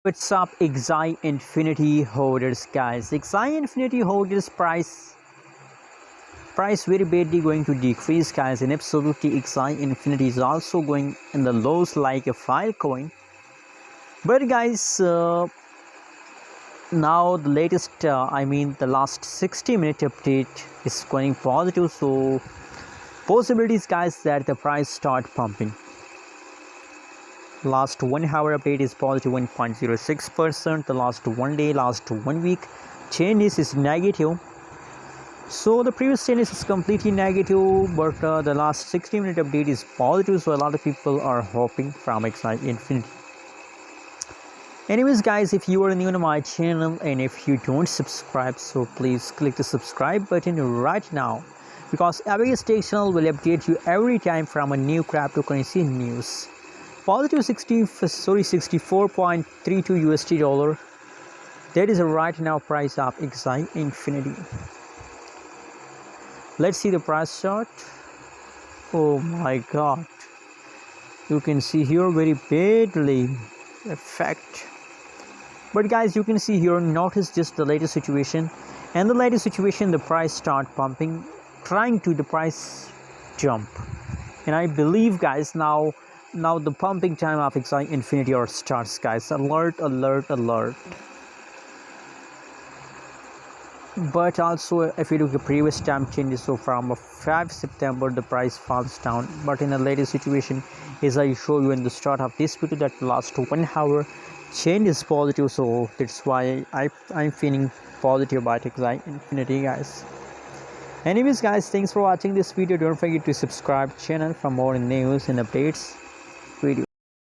What's up, Axie Infinity holders, guys? Axie Infinity holders price very badly going to decrease, guys, and absolutely Axie Infinity is also going in the lows like a Filecoin. But guys, now the latest the last 60-minute update is going positive, so possibilities, guys, that the price start pumping. Last 1 hour update is positive 1.06%. The last 1 day, last 1 week changes is negative. So the previous changes is completely negative, but the last 60-minute update is positive, so a lot of people are hoping from Axie Infinity. Anyways, guys, if you are new to my channel and if you don't subscribe, so please click the subscribe button right now, because AXS channel will update you every time from a new cryptocurrency news. Positive 64.32 USD dollar. That is a right now price of Axie Infinity. Let's see the price chart. Oh my god, you can see here very badly effect. But guys, you can see here, notice just the latest situation, and the latest situation the price start pumping, trying to the price jump, and I believe, guys, now the pumping time of Axie Infinity or starts, guys. Alert. But also, if you look at the previous time changes, so from 5 September the price falls down, but in the latest situation, as I show you in the start of this video, that last 1 hour change is positive, so that's why I'm feeling positive about Axie Infinity, guys. Anyways, guys, thanks for watching this video. Don't forget to subscribe channel for more news and updates.